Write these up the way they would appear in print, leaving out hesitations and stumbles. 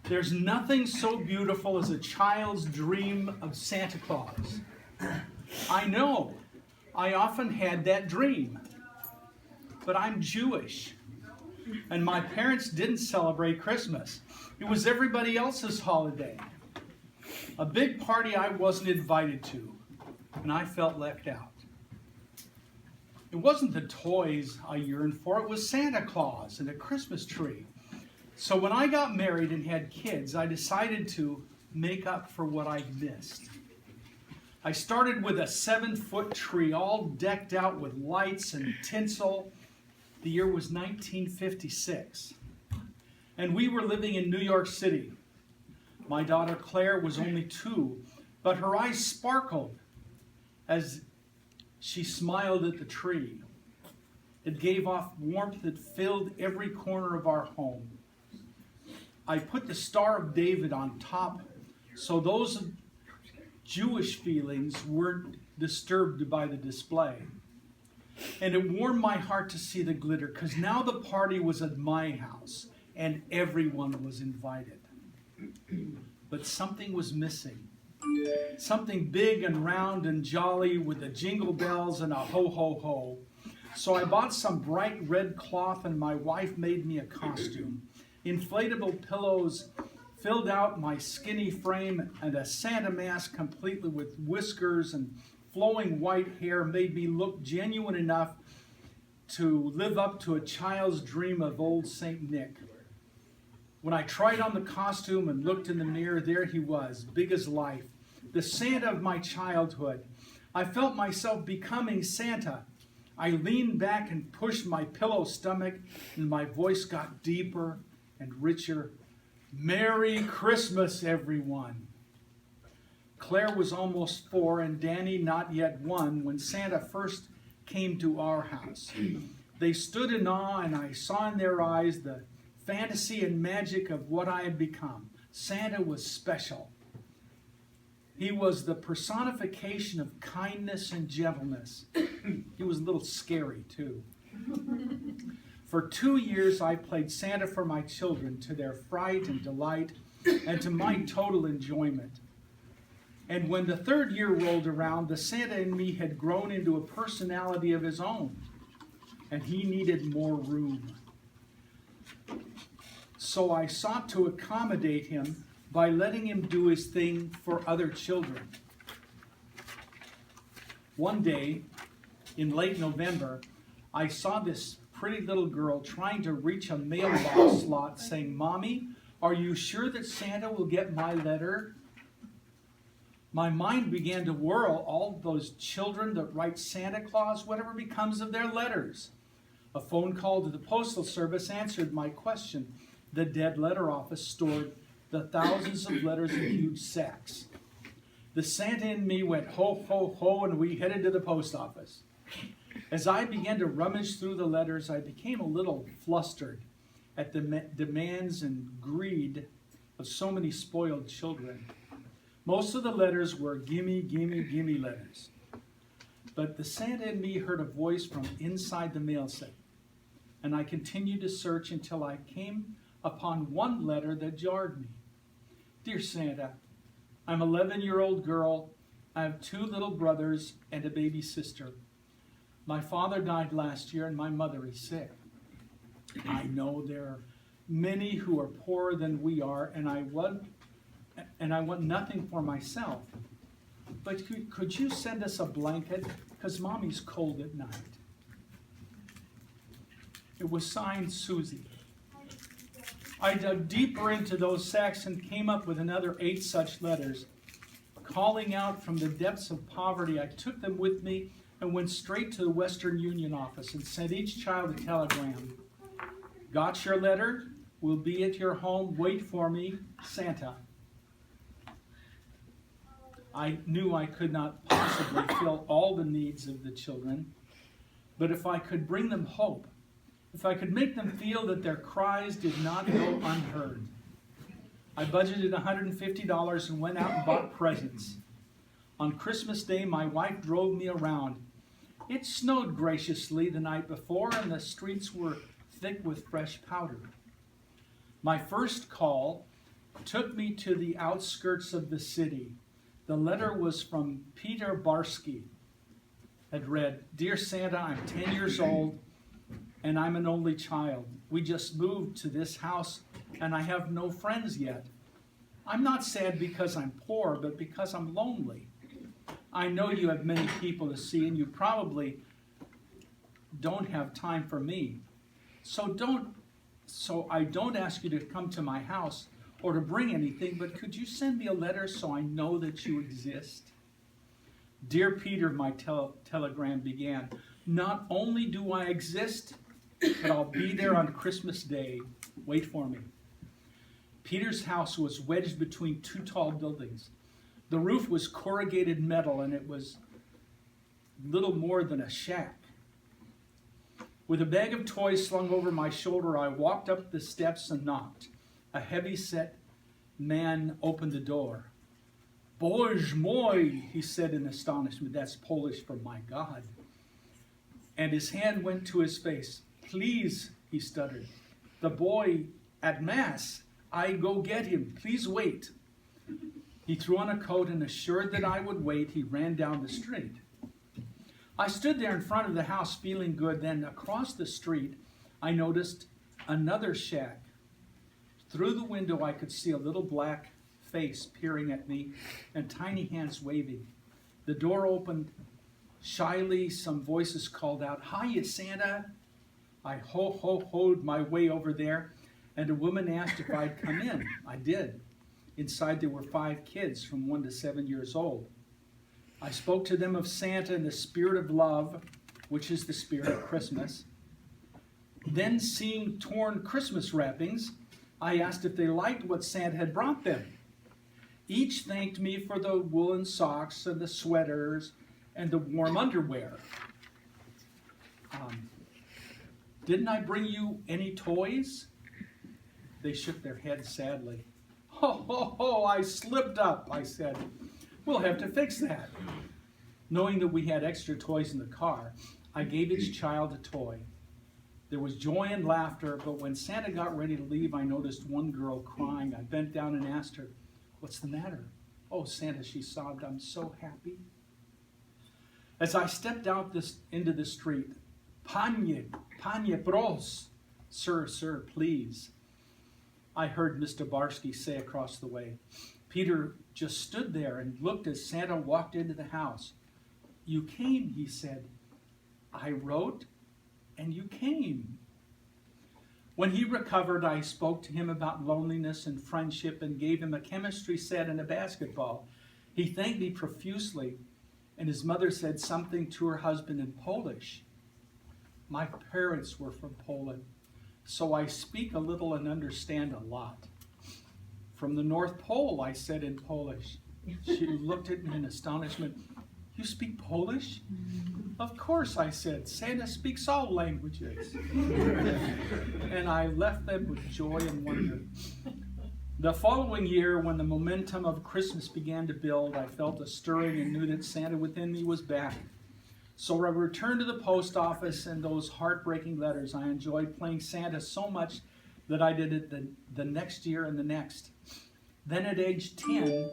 There's nothing so beautiful as a child's dream of Santa Claus. I know, I often had that dream. But I'm Jewish, and my parents didn't celebrate Christmas. It was everybody else's holiday. A big party I wasn't invited to, and I felt left out. It wasn't the toys I yearned for, it was Santa Claus and a Christmas tree. So when I got married and had kids, I decided to make up for what I missed. I started with a 7-foot tree all decked out with lights and tinsel. The year was 1956, and we were living in New York City. My daughter Claire was only 2, but her eyes sparkled as she smiled at the tree. It gave off warmth that filled every corner of our home. I put the Star of David on top, so those Jewish feelings weren't disturbed by the display. And it warmed my heart to see the glitter, because now the party was at my house, and everyone was invited. But something was missing. Something big and round and jolly with the jingle bells and a ho-ho-ho. So I bought some bright red cloth, and my wife made me a costume. Inflatable pillows filled out my skinny frame, and a Santa mask completely with whiskers and flowing white hair made me look genuine enough to live up to a child's dream of old Saint Nick. When I tried on the costume and looked in the mirror, there he was, big as life, the Santa of my childhood. I felt myself becoming Santa. I leaned back and pushed my pillow stomach, and my voice got deeper and richer. Merry Christmas, everyone. Claire was almost 4 and Danny not yet 1 when Santa first came to our house. They stood in awe, and I saw in their eyes the fantasy and magic of what I had become. Santa was special. He was the personification of kindness and gentleness. He was a little scary, too. For 2 years, I played Santa for my children, to their fright and delight, and to my total enjoyment. And when the 3rd year rolled around, the Santa in me had grown into a personality of his own, and he needed more room. So I sought to accommodate him by letting him do his thing for other children. One day, in late November, I saw this pretty little girl trying to reach a mailbox slot saying, "Mommy, are you sure that Santa will get my letter?" My mind began to whirl. All those children that write Santa Claus, whatever becomes of their letters? A phone call to the Postal Service answered my question. The dead letter office stored the thousands of letters in huge sacks. The Santa in me went ho, ho, ho, and we headed to the post office. As I began to rummage through the letters, I became a little flustered at the demands and greed of so many spoiled children. Most of the letters were gimme, gimme, gimme letters. But the Santa in me heard a voice from inside the mail sack, and I continued to search until I came upon one letter that jarred me. Dear Santa, I'm an 11-year-old girl. I have 2 little brothers and a baby sister. My father died last year and my mother is sick. I know there are many who are poorer than we are, and I want nothing for myself. But could you send us a blanket? Because Mommy's cold at night. It was signed Susie. I dug deeper into those sacks and came up with another 8 such letters. Calling out from the depths of poverty, I took them with me and went straight to the Western Union office and sent each child a telegram. Got your letter? Will be at your home. Wait for me, Santa. I knew I could not possibly fill all the needs of the children, but if I could bring them hope, if I could make them feel that their cries did not go unheard. I budgeted $150 and went out and bought presents. On Christmas Day, my wife drove me around. It snowed graciously the night before, and the streets were thick with fresh powder. My first call took me to the outskirts of the city. The letter was from Peter Barsky. It read, "Dear Santa, I'm 10 years old and I'm an only child. We just moved to this house and I have no friends yet. I'm not sad because I'm poor, but because I'm lonely. I know you have many people to see and you probably don't have time for me. So I don't ask you to come to my house or to bring anything, but could you send me a letter so I know that you exist?" "Dear Peter," my telegram began, "not only do I exist, but I'll be there on Christmas Day. Wait for me." Peter's house was wedged between two tall buildings. The roof was corrugated metal, and it was little more than a shack. With a bag of toys slung over my shoulder, I walked up the steps and knocked. A heavy-set man opened the door. "Boże mój," he said in astonishment. That's Polish for "my God." And his hand went to his face. "Please," he stuttered. "The boy at Mass. I go get him. Please wait." He threw on a coat and, assured that I would wait, he ran down the street. I stood there in front of the house feeling good. Then across the street, I noticed another shack. Through the window, I could see a little black face peering at me and tiny hands waving. The door opened. Shyly, some voices called out, "Hiya, Santa." I ho-ho-hoed my way over there, and a woman asked if I'd come in. I did. Inside there were 5 kids from 1 to 7 years old. I spoke to them of Santa and the spirit of love, which is the spirit of Christmas. Then, seeing torn Christmas wrappings, I asked if they liked what Santa had brought them. Each thanked me for the woolen socks and the sweaters and the warm underwear. "Didn't I bring you any toys?" They shook their heads sadly. "Ho, ho, ho, I slipped up," I said. "We'll have to fix that." Knowing that we had extra toys in the car, I gave each child a toy. There was joy and laughter, but when Santa got ready to leave, I noticed one girl crying. I bent down and asked her, "What's the matter?" "Oh, Santa," she sobbed, "I'm so happy." As I stepped out into the street, "Panie, pros," sir, please," I heard Mr. Barsky say across the way. Peter just stood there and looked as Santa walked into the house. "You came," he said. "I wrote, and you came." When he recovered, I spoke to him about loneliness and friendship and gave him a chemistry set and a basketball. He thanked me profusely, and his mother said something to her husband in Polish. My parents were from Poland, so I speak a little and understand a lot. "From the North Pole," I said in Polish. She looked at me in astonishment. "You speak Polish?" "Of course," I said. "Santa speaks all languages." And I left them with joy and wonder. The following year, when the momentum of Christmas began to build, I felt a stirring and knew that Santa within me was back. So I returned to the post office and those heartbreaking letters. I enjoyed playing Santa so much that I did it the next year and the next. Then at age 10,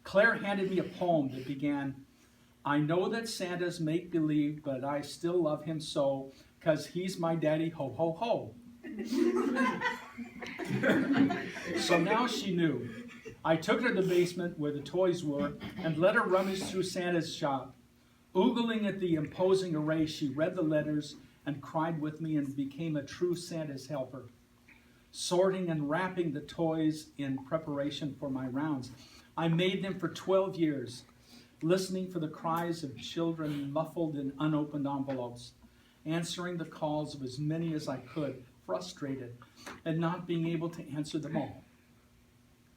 Claire handed me a poem that began, "I know that Santa's make-believe, but I still love him so, 'cause he's my daddy, ho, ho, ho." So now she knew. I took her to the basement where the toys were and let her rummage through Santa's shop. Oogling at the imposing array, she read the letters and cried with me and became a true Santa's helper, sorting and wrapping the toys in preparation for my rounds. I made them for 12 years, listening for the cries of children muffled in unopened envelopes, answering the calls of as many as I could, frustrated at not being able to answer them all.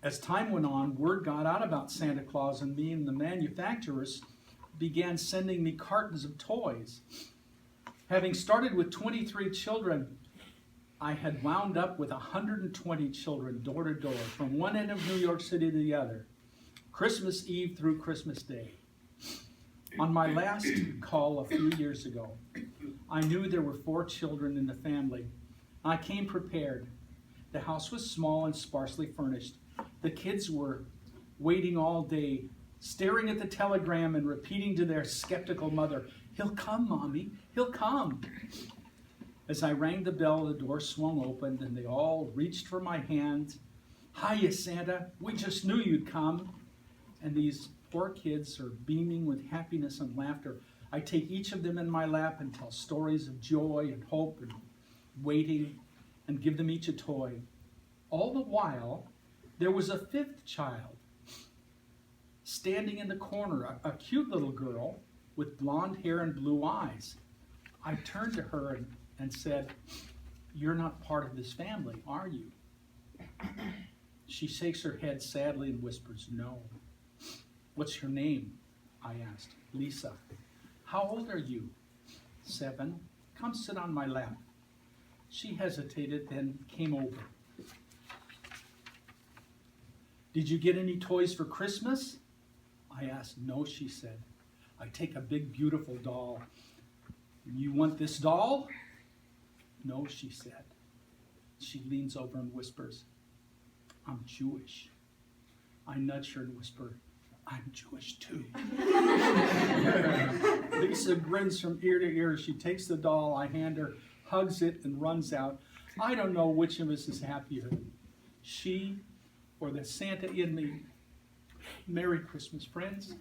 As time went on, word got out about Santa Claus, and me and the manufacturers began sending me cartons of toys. Having started with 23 children, I had wound up with 120 children door to door, from one end of New York City to the other, Christmas Eve through Christmas Day. On my last call a few years ago, I knew there were 4 children in the family. I came prepared. The house was small and sparsely furnished, The kids were waiting all day, staring at the telegram and repeating to their skeptical mother, "He'll come, Mommy, he'll come." As I rang the bell, the door swung open and they all reached for my hand. "Hiya, Santa, we just knew you'd come." And these poor kids are beaming with happiness and laughter. I take each of them in my lap and tell stories of joy and hope and waiting and give them each a toy. All the while, there was a fifth child standing in the corner, a cute little girl with blonde hair and blue eyes. I turned to her and said, "You're not part of this family, are you?" She shakes her head sadly and whispers, "No." "What's your name?" I asked. "Lisa." "How old are you?" 7. "Come sit on my lap." She hesitated, then came over. "Did you get any toys for Christmas?" I asked. "No," she said. "I take a big, beautiful doll." "You want this doll?" "No," she said. She leans over and whispers, "I'm Jewish." I nudge her and whisper, "I'm Jewish too." Lisa grins from ear to ear. She takes the doll, I hand her, hugs it, and runs out. I don't know which of us is happier, she or the Santa in me. Merry Christmas, friends.